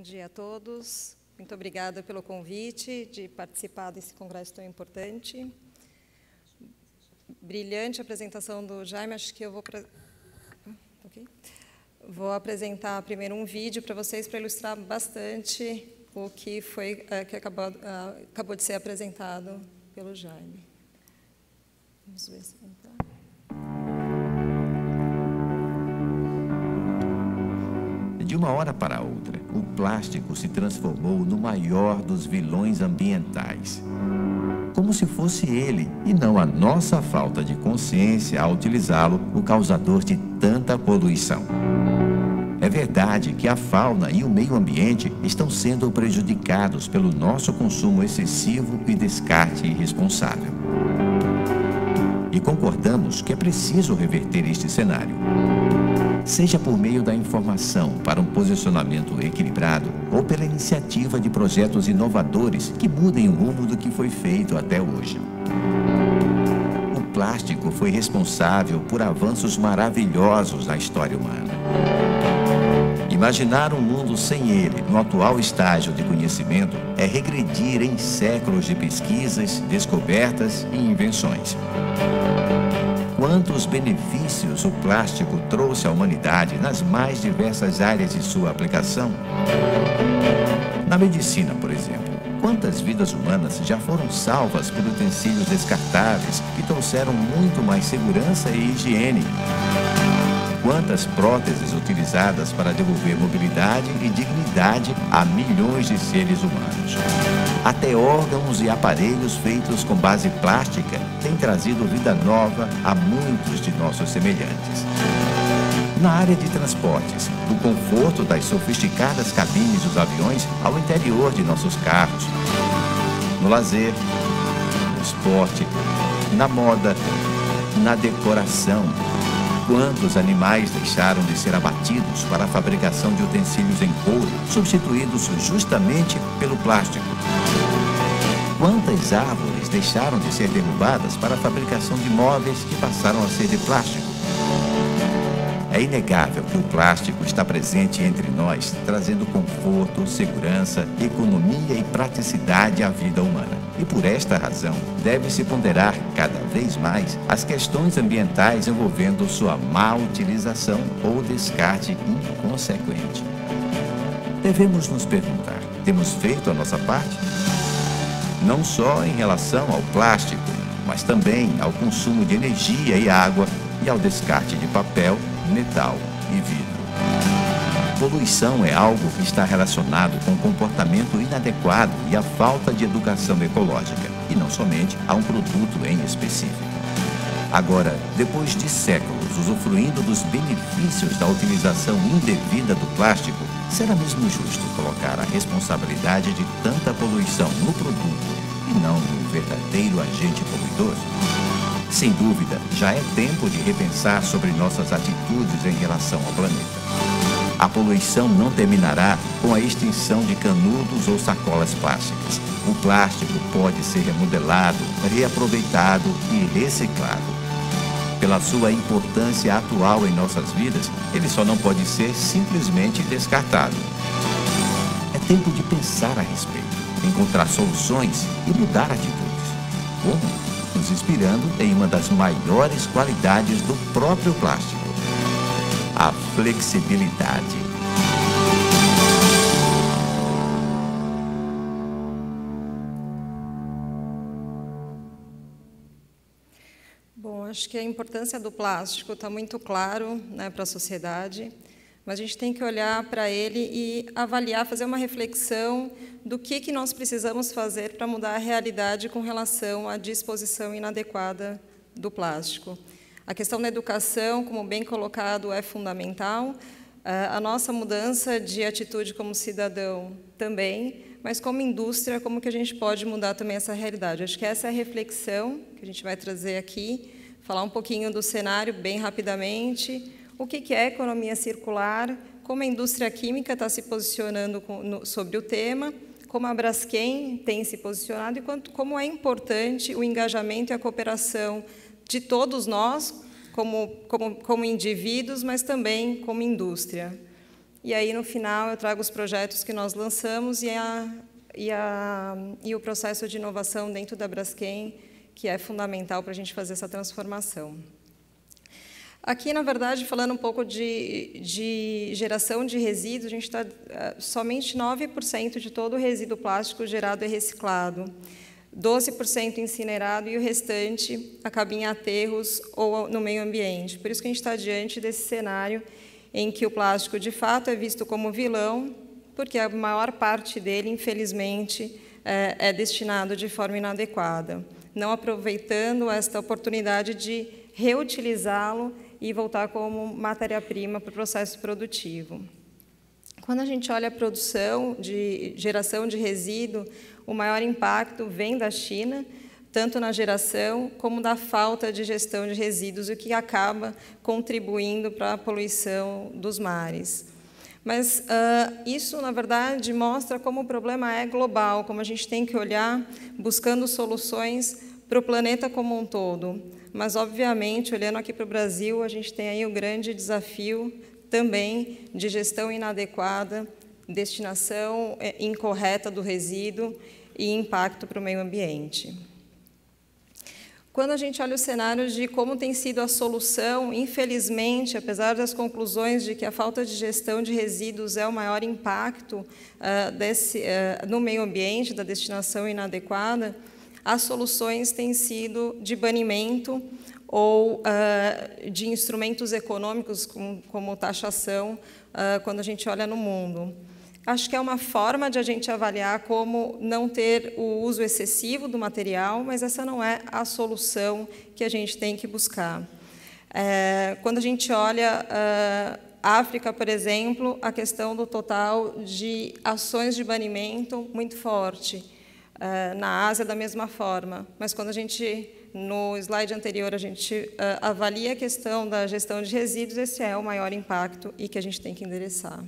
dia a todos. Muito obrigada pelo convite de participar desse congresso tão importante. Brilhante apresentação do Jaime. Acho que eu vou apresentar primeiro um vídeo para vocês para ilustrar bastante o que acabou de ser apresentado pelo Jaime. Vamos ver se entrar. De uma hora para outra, o plástico se transformou no maior dos vilões ambientais. Como se fosse ele, e não a nossa falta de consciência ao utilizá-lo, o causador de tanta poluição. É verdade que a fauna e o meio ambiente estão sendo prejudicados pelo nosso consumo excessivo e descarte irresponsável. E concordamos que é preciso reverter este cenário. Seja por meio da informação para um posicionamento equilibrado ou pela iniciativa de projetos inovadores que mudem o rumo do que foi feito até hoje. O plástico foi responsável por avanços maravilhosos na história humana. Imaginar um mundo sem ele, no atual estágio de conhecimento, é regredir em séculos de pesquisas, descobertas e invenções. Quantos benefícios o plástico trouxe à humanidade nas mais diversas áreas de sua aplicação? Na medicina, por exemplo, quantas vidas humanas já foram salvas por utensílios descartáveis que trouxeram muito mais segurança e higiene? Quantas próteses utilizadas para devolver mobilidade e dignidade a milhões de seres humanos? Até órgãos e aparelhos feitos com base plástica têm trazido vida nova a muitos de nossos semelhantes. Na área de transportes, do conforto das sofisticadas cabines dos aviões ao interior de nossos carros. No lazer, no esporte, na moda, na decoração. Quantos animais deixaram de ser abatidos para a fabricação de utensílios em couro, substituídos justamente pelo plástico? Quantas árvores deixaram de ser derrubadas para a fabricação de móveis que passaram a ser de plástico? É inegável que o plástico está presente entre nós, trazendo conforto, segurança, economia e praticidade à vida humana. E por esta razão, deve-se ponderar cada vez mais as questões ambientais envolvendo sua má utilização ou descarte inconsequente. Devemos nos perguntar: temos feito a nossa parte? Não só em relação ao plástico, mas também ao consumo de energia e água e ao descarte de papel, metal e vidro. Poluição é algo que está relacionado com o comportamento inadequado e a falta de educação ecológica, e não somente a um produto em específico. Agora, depois de séculos usufruindo dos benefícios da utilização indevida do plástico, será mesmo justo colocar a responsabilidade de tanta poluição no produto e não no verdadeiro agente poluidor? Sem dúvida, já é tempo de repensar sobre nossas atitudes em relação ao planeta. A poluição não terminará com a extinção de canudos ou sacolas plásticas. O plástico pode ser remodelado, reaproveitado e reciclado. Pela sua importância atual em nossas vidas, ele só não pode ser simplesmente descartado. É tempo de pensar a respeito, encontrar soluções e mudar atitudes. Como? Nos inspirando em uma das maiores qualidades do próprio plástico: a flexibilidade. Bom, acho que a importância do plástico está muito claro, né, para a sociedade, mas a gente tem que olhar para ele e avaliar, fazer uma reflexão do que nós precisamos fazer para mudar a realidade com relação à disposição inadequada do plástico. A questão da educação, como bem colocado, é fundamental. A nossa mudança de atitude como cidadão também, mas como indústria, como que a gente pode mudar também essa realidade? Acho que essa é a reflexão que a gente vai trazer aqui, falar um pouquinho do cenário bem rapidamente, o que é economia circular, como a indústria química está se posicionando sobre o tema, como a Braskem tem se posicionado e como é importante o engajamento e a cooperação de todos nós, como indivíduos, mas também como indústria. e aí, no final, eu trago os projetos que nós lançamos e o processo de inovação dentro da Braskem, que é fundamental para a gente fazer essa transformação. Aqui, na verdade, falando um pouco de geração de resíduos, a gente está somente 9% de todo o resíduo plástico gerado é reciclado, 12% incinerado e o restante acaba em aterros ou no meio ambiente. Por isso que a gente está diante desse cenário em que o plástico, de fato, é visto como vilão, porque a maior parte dele, infelizmente, é destinado de forma inadequada, não aproveitando esta oportunidade de reutilizá-lo e voltar como matéria-prima para o processo produtivo. Quando a gente olha a produção de geração de resíduo, o maior impacto vem da China, tanto na geração como da falta de gestão de resíduos, o que acaba contribuindo para a poluição dos mares. Mas isso, na verdade, mostra como o problema é global, como a gente tem que olhar buscando soluções para o planeta como um todo. Mas, obviamente, olhando aqui para o Brasil, a gente tem aí o grande desafio também de gestão inadequada, destinação incorreta do resíduo e impacto para o meio ambiente. Quando a gente olha os cenários de como tem sido a solução, infelizmente, apesar das conclusões de que a falta de gestão de resíduos é o maior impacto no meio ambiente, da destinação inadequada, as soluções têm sido de banimento ou de instrumentos econômicos, como taxação, quando a gente olha no mundo. Acho que é uma forma de a gente avaliar como não ter o uso excessivo do material, mas essa não é a solução que a gente tem que buscar. Quando a gente olha África, por exemplo, a questão do total de ações de banimento muito forte. Na Ásia, da mesma forma. Mas quando a gente, no slide anterior, a gente avalia a questão da gestão de resíduos, esse é o maior impacto e que a gente tem que endereçar.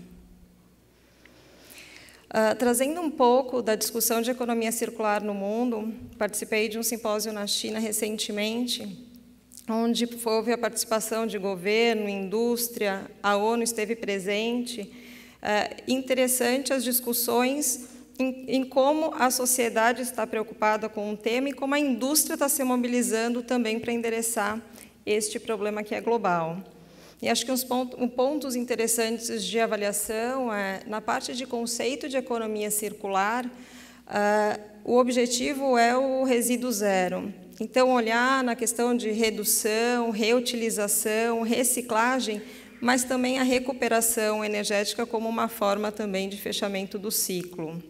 Trazendo um pouco da discussão de economia circular no mundo, participei de um simpósio na China recentemente, onde houve a participação de governo, indústria, a ONU esteve presente. Interessante as discussões em como a sociedade está preocupada com o tema e como a indústria está se mobilizando também para endereçar este problema que é global. E acho que uns pontos interessantes de avaliação na parte de conceito de economia circular, o objetivo é o resíduo zero. Então, olhar na questão de redução, reutilização, reciclagem, mas também a recuperação energética como uma forma também de fechamento do ciclo.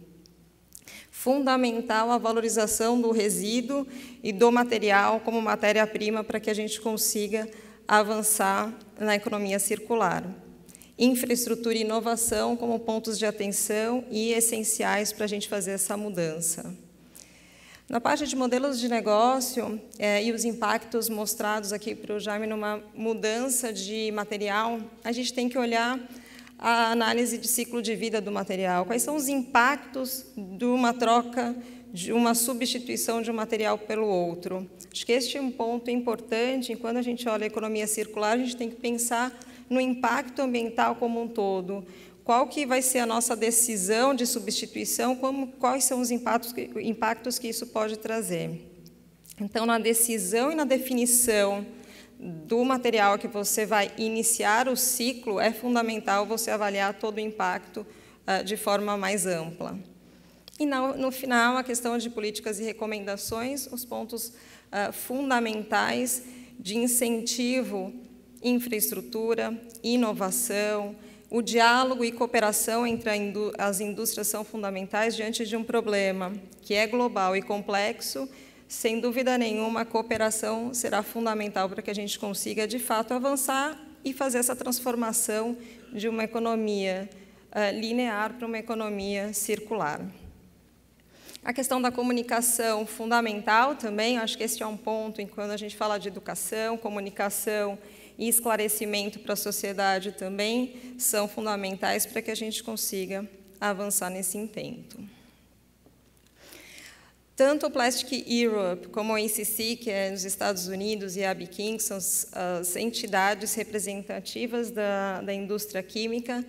Fundamental a valorização do resíduo e do material como matéria-prima para que a gente consiga avançar na economia circular. Infraestrutura e inovação como pontos de atenção e essenciais para a gente fazer essa mudança. Na parte de modelos de negócio e os impactos mostrados aqui para o Jaime numa mudança de material, a gente tem que olhar a análise de ciclo de vida do material. Quais são os impactos de uma troca, de uma substituição de um material pelo outro? Acho que este é um ponto importante, e quando a gente olha a economia circular, a gente tem que pensar no impacto ambiental como um todo. Qual que vai ser a nossa decisão de substituição, quais são os impactos que isso pode trazer. Então, na decisão e na definição do material que você vai iniciar o ciclo, é fundamental você avaliar todo o impacto de forma mais ampla. E, no final, a questão de políticas e recomendações, os pontos fundamentais de incentivo, infraestrutura, inovação, o diálogo e cooperação entre as indústrias são fundamentais diante de um problema que é global e complexo. Sem dúvida nenhuma, a cooperação será fundamental para que a gente consiga, de fato, avançar e fazer essa transformação de uma economia linear para uma economia circular. A questão da comunicação fundamental também, acho que esse é um ponto em quando a gente fala de educação, comunicação e esclarecimento para a sociedade também são fundamentais para que a gente consiga avançar nesse intento. Tanto o Plastic Europe como o ACC, que é nos Estados Unidos, e a ABKIN, que são as entidades representativas da indústria química,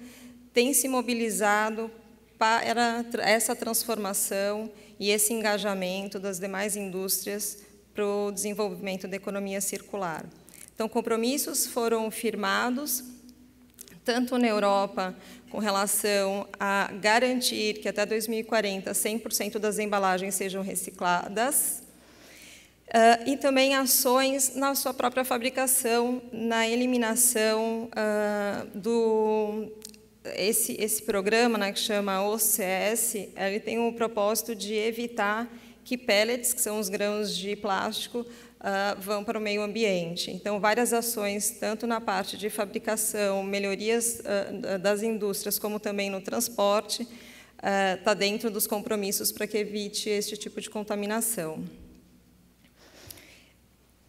tem se mobilizado para essa transformação e esse engajamento das demais indústrias para o desenvolvimento da economia circular. Então, compromissos foram firmados, tanto na Europa, com relação a garantir que até 2040 100% das embalagens sejam recicladas, e também ações na sua própria fabricação, na eliminação esse programa, né, que chama OCS, ele tem o propósito de evitar que pellets, que são os grãos de plástico, vão para o meio ambiente. Então, várias ações, tanto na parte de fabricação, melhorias das indústrias, como também no transporte, está dentro dos compromissos para que evite este tipo de contaminação.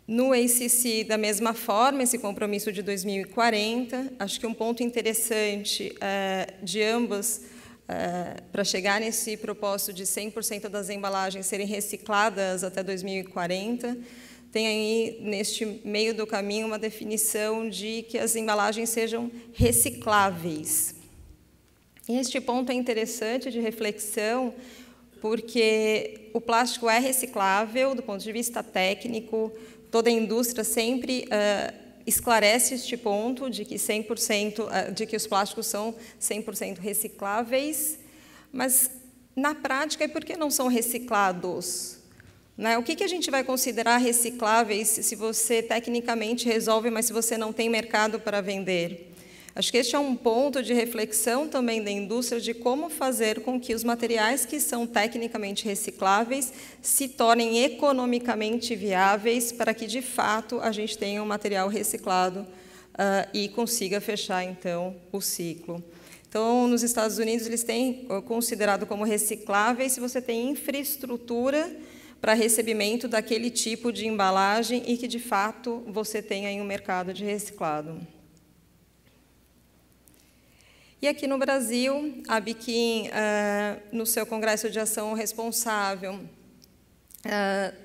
No ACC, da mesma forma, esse compromisso de 2040, acho que um ponto interessante de ambas, para chegar nesse propósito de 100% das embalagens serem recicladas até 2040, tem aí, neste meio do caminho, uma definição de que as embalagens sejam recicláveis. E este ponto é interessante de reflexão, porque o plástico é reciclável do ponto de vista técnico, toda a indústria sempre esclarece este ponto de que 100%, de que os plásticos são 100% recicláveis, mas na prática, é porque não são reciclados? Né? O que a gente vai considerar recicláveis se você tecnicamente resolve, mas se você não tem mercado para vender? Acho que este é um ponto de reflexão também da indústria de como fazer com que os materiais que são tecnicamente recicláveis se tornem economicamente viáveis para que, de fato, a gente tenha um material reciclado e consiga fechar, então, o ciclo. Então, nos Estados Unidos, eles têm considerado como recicláveis se você tem infraestrutura para recebimento daquele tipo de embalagem e que, de fato, você tenha aí um mercado de reciclado. E aqui no Brasil, a Biquim, no seu Congresso de Ação Responsável,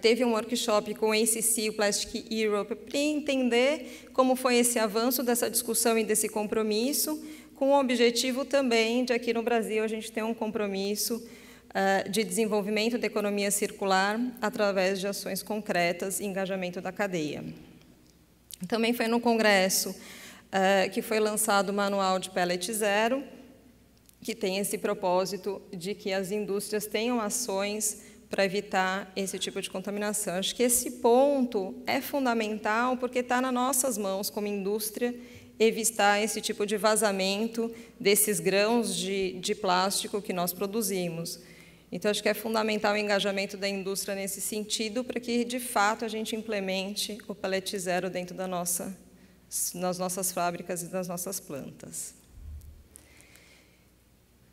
teve um workshop com o ACC, o Plastic Europe, para entender como foi esse avanço dessa discussão e desse compromisso, com o objetivo também de, aqui no Brasil, a gente ter um compromisso de desenvolvimento da economia circular através de ações concretas e engajamento da cadeia. Também foi no Congresso que foi lançado o Manual de Pellet Zero, que tem esse propósito de que as indústrias tenham ações para evitar esse tipo de contaminação. Acho que esse ponto é fundamental porque está nas nossas mãos, como indústria, evitar esse tipo de vazamento desses grãos de plástico que nós produzimos. Então, acho que é fundamental o engajamento da indústria nesse sentido para que, de fato, a gente implemente o Pellet Zero dentro nas nossas fábricas e das nossas plantas.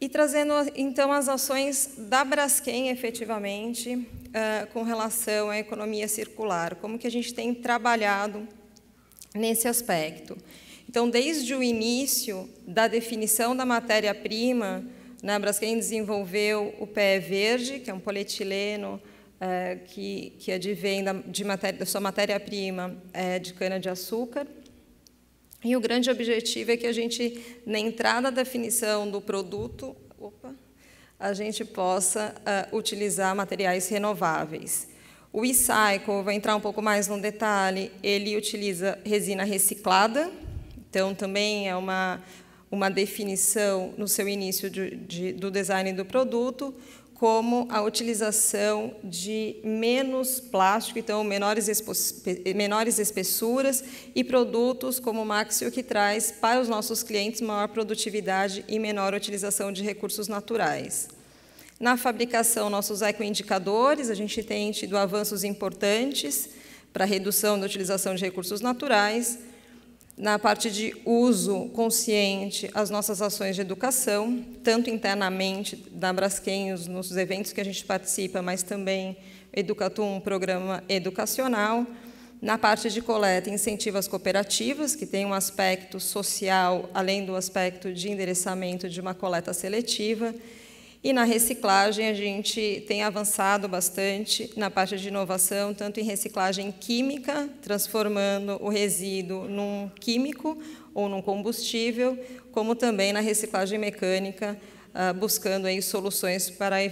E trazendo, então, as ações da Braskem, efetivamente, com relação à economia circular, como que a gente tem trabalhado nesse aspecto. Então, desde o início da definição da matéria-prima, a Braskem desenvolveu o PE Verde, que é um polietileno que advém da sua matéria-prima de cana-de-açúcar. E o grande objetivo é que a gente, na entrada da definição do produto, a gente possa utilizar materiais renováveis. O e-cycle, vou entrar um pouco mais no detalhe, ele utiliza resina reciclada, então também é uma definição no seu início do design do produto, como a utilização de menos plástico, então menores espessuras e produtos como o Maxio, que traz para os nossos clientes maior produtividade e menor utilização de recursos naturais. Na fabricação, nossos ecoindicadores, a gente tem tido avanços importantes para a redução da utilização de recursos naturais. Na parte de uso consciente, as nossas ações de educação, tanto internamente da Braskem, nos eventos que a gente participa, mas também Educatum, um programa educacional. Na parte de coleta, incentiva as cooperativas, que tem um aspecto social, além do aspecto de endereçamento de uma coleta seletiva. E na reciclagem, a gente tem avançado bastante na parte de inovação, tanto em reciclagem química, transformando o resíduo num químico ou num combustível, como também na reciclagem mecânica, buscando aí soluções para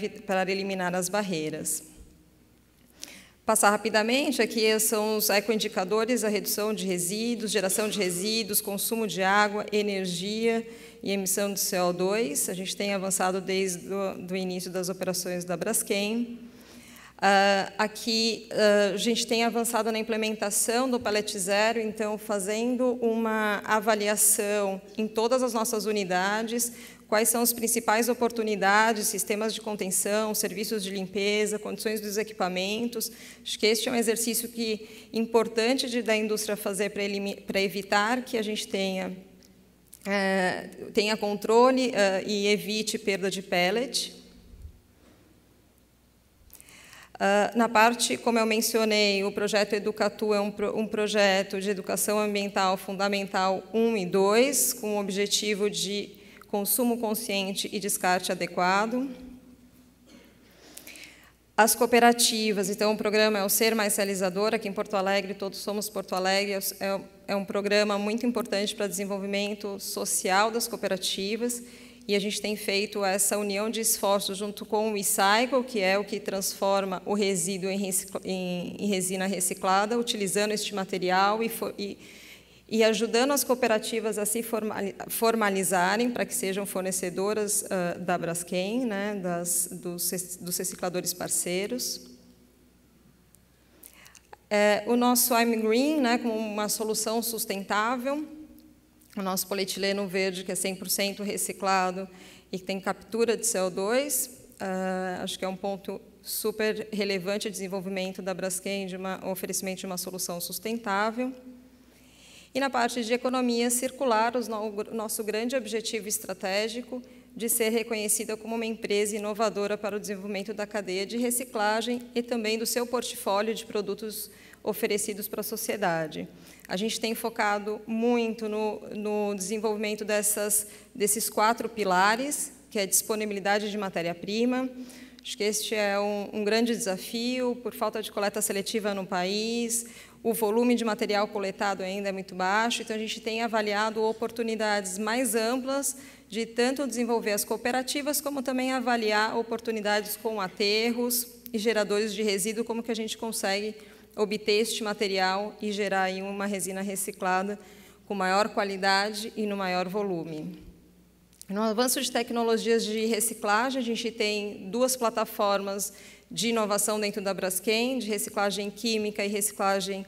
eliminar as barreiras. Passar rapidamente, aqui são os ecoindicadores, a redução de resíduos, geração de resíduos, consumo de água, energia e emissão de CO2. A gente tem avançado desde o início das operações da Braskem. Aqui a gente tem avançado na implementação do Pellet Zero, então fazendo uma avaliação em todas as nossas unidades, quais são as principais oportunidades, sistemas de contenção, serviços de limpeza, condições dos equipamentos. Acho que este é um exercício importante da indústria fazer para evitar que a gente tenha controle e evite perda de pellet. Na parte, como eu mencionei, o projeto Educatu é um projeto de educação ambiental fundamental 1 e 2, com o objetivo de consumo consciente e descarte adequado. As cooperativas, então o programa é o Ser Mais Realizador, aqui em Porto Alegre, Todos Somos Porto Alegre, é um programa muito importante para o desenvolvimento social das cooperativas, e a gente tem feito essa união de esforços junto com o e-cycle, que é o que transforma o resíduo em resina reciclada, utilizando este material e ajudando as cooperativas a se formalizarem para que sejam fornecedoras da Braskem, né, dos recicladores parceiros. O nosso I'm Green, né, como uma solução sustentável, o nosso polietileno verde, que é 100% reciclado e que tem captura de CO2, acho que é um ponto super relevante de desenvolvimento da Braskem, de oferecimento de uma solução sustentável. E na parte de economia circular, o nosso grande objetivo estratégico de ser reconhecida como uma empresa inovadora para o desenvolvimento da cadeia de reciclagem e também do seu portfólio de produtos oferecidos para a sociedade. A gente tem focado muito no desenvolvimento desses 4 pilares, que é a disponibilidade de matéria-prima. Acho que este é um grande desafio, por falta de coleta seletiva no país, o volume de material coletado ainda é muito baixo, então a gente tem avaliado oportunidades mais amplas de tanto desenvolver as cooperativas, como também avaliar oportunidades com aterros e geradores de resíduo, como que a gente consegue obter este material e gerar aí uma resina reciclada com maior qualidade e no maior volume. No avanço de tecnologias de reciclagem, a gente tem 2 plataformas de inovação dentro da Braskem, de reciclagem química e reciclagem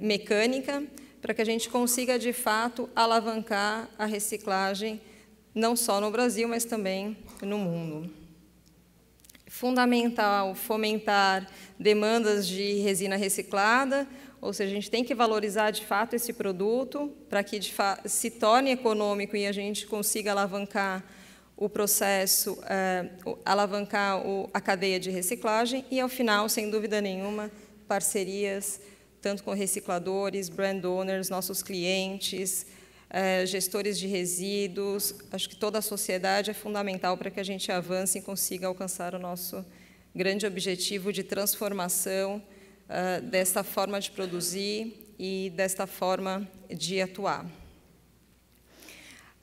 mecânica, para que a gente consiga, de fato, alavancar a reciclagem, não só no Brasil, mas também no mundo. Fundamental fomentar demandas de resina reciclada, ou seja, a gente tem que valorizar, de fato, esse produto, para que se torne econômico e a gente consiga alavancar o processo, alavancar a cadeia de reciclagem e, ao final, sem dúvida nenhuma, parcerias, tanto com recicladores, brand owners, nossos clientes, gestores de resíduos. Acho que toda a sociedade é fundamental para que a gente avance e consiga alcançar o nosso grande objetivo de transformação desta forma de produzir e desta forma de atuar.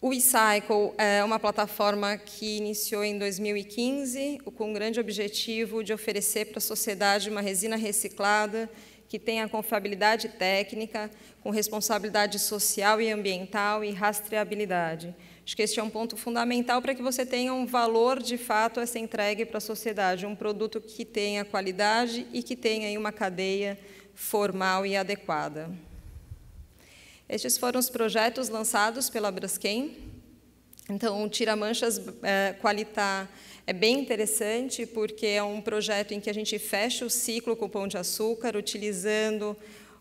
O e-cycle é uma plataforma que iniciou em 2015 com o grande objetivo de oferecer para a sociedade uma resina reciclada que tenha confiabilidade técnica, com responsabilidade social e ambiental e rastreabilidade. Acho que este é um ponto fundamental para que você tenha um valor, de fato, a ser entregue para a sociedade, um produto que tenha qualidade e que tenha aí uma cadeia formal e adequada. Estes foram os projetos lançados pela Braskem. Então, o Tira-Manchas Qualitar é bem interessante, porque é um projeto em que a gente fecha o ciclo com o Pão de Açúcar, utilizando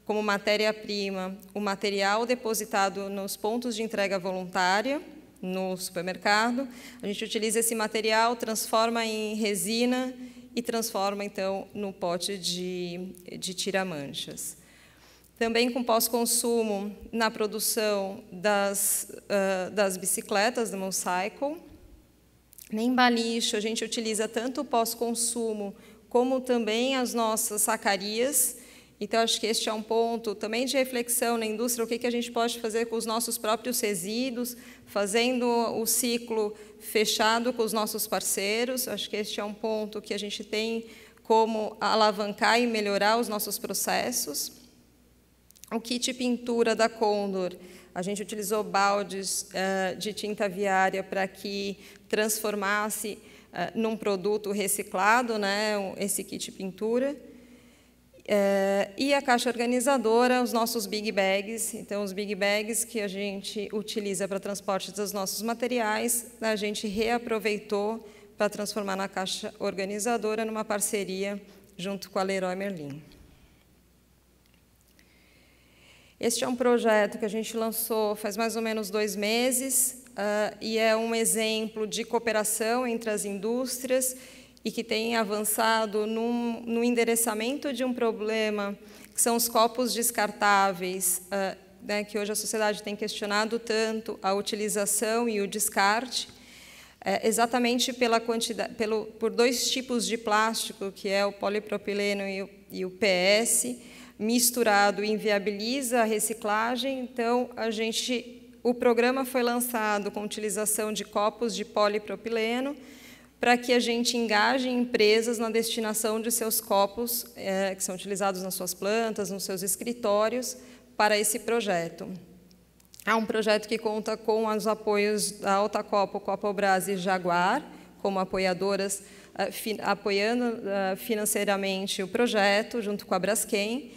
como matéria-prima o material depositado nos pontos de entrega voluntária, no supermercado. A gente utiliza esse material, transforma em resina e transforma, então, no pote de tira-manchas. Também com pós-consumo na produção das bicicletas, do Mocycle. Em Balixo, a gente utiliza tanto o pós-consumo como também as nossas sacarias. Então, acho que este é um ponto também de reflexão na indústria, o que a gente pode fazer com os nossos próprios resíduos, fazendo o ciclo fechado com os nossos parceiros. Acho que este é um ponto que a gente tem como alavancar e melhorar os nossos processos. O kit pintura da Condor, a gente utilizou baldes de tinta aviária para que transformasse num produto reciclado, né, esse kit pintura. E a caixa organizadora, os nossos big bags. Então, os big bags que a gente utiliza para transporte dos nossos materiais, a gente reaproveitou para transformar na caixa organizadora numa parceria junto com a Leroy Merlin. Este é um projeto que a gente lançou faz mais ou menos 2 meses, e é um exemplo de cooperação entre as indústrias e que tem avançado no endereçamento de um problema, que são os copos descartáveis, né, que hoje a sociedade tem questionado tanto a utilização e o descarte, exatamente por 2 tipos de plástico, que é o polipropileno e o PS, misturado inviabiliza a reciclagem. Então, o programa foi lançado com utilização de copos de polipropileno, para que a gente engaje empresas na destinação de seus copos, que são utilizados nas suas plantas, nos seus escritórios, para esse projeto. Há um projeto que conta com os apoios da Alta Copo, Copobras e Jaguar, como apoiadoras, apoiando financeiramente o projeto, junto com a Braskem,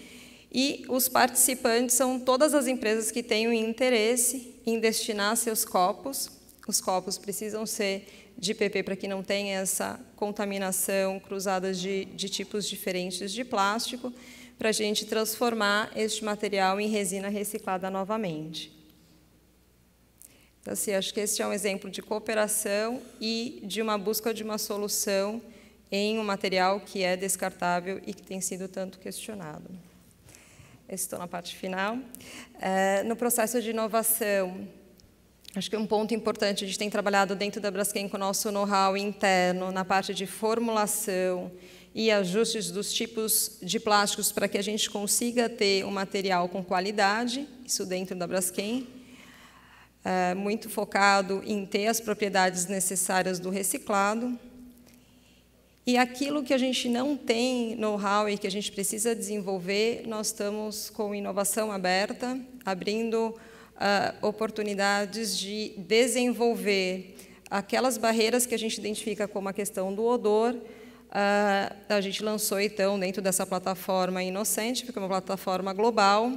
e os participantes são todas as empresas que têm o interesse em destinar seus copos. Os copos precisam ser de PP para que não tenha essa contaminação cruzada de tipos diferentes de plástico, para a gente transformar este material em resina reciclada novamente. Então, assim, acho que este é um exemplo de cooperação e de uma busca de uma solução em um material que é descartável e que tem sido tanto questionado. Estou na parte final. No processo de inovação, acho que um ponto importante, a gente tem trabalhado dentro da Braskem com o nosso know-how interno, na parte de formulação e ajustes dos tipos de plásticos para que a gente consiga ter um material com qualidade, isso dentro da Braskem, muito focado em ter as propriedades necessárias do reciclado. E aquilo que a gente não tem know-how e que a gente precisa desenvolver, nós estamos com inovação aberta, abrindo oportunidades de desenvolver aquelas barreiras que a gente identifica como a questão do odor. A gente lançou, então, dentro dessa plataforma Inocente, que é uma plataforma global,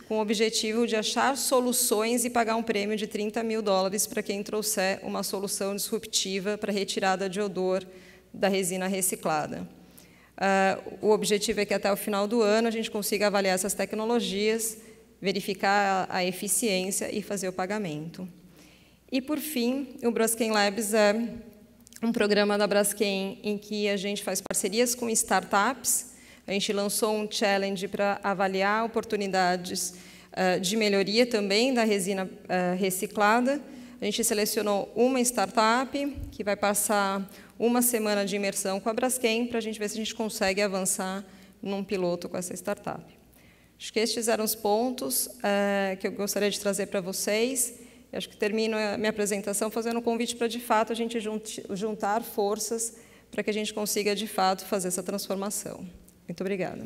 com o objetivo de achar soluções e pagar um prêmio de $30 mil para quem trouxer uma solução disruptiva para retirada de odor da resina reciclada. O objetivo é que, até o final do ano, a gente consiga avaliar essas tecnologias, verificar a eficiência e fazer o pagamento. E, por fim, o Braskem Labs é um programa da Braskem em que a gente faz parcerias com startups. A gente lançou um challenge para avaliar oportunidades de melhoria também da resina reciclada. A gente selecionou uma startup que vai passar uma semana de imersão com a Braskem para a gente ver se a gente consegue avançar num piloto com essa startup. Acho que estes eram os pontos que eu gostaria de trazer para vocês. Eu acho que termino a minha apresentação fazendo um convite para, de fato, a gente juntar forças para que a gente consiga, de fato, fazer essa transformação. Muito obrigada.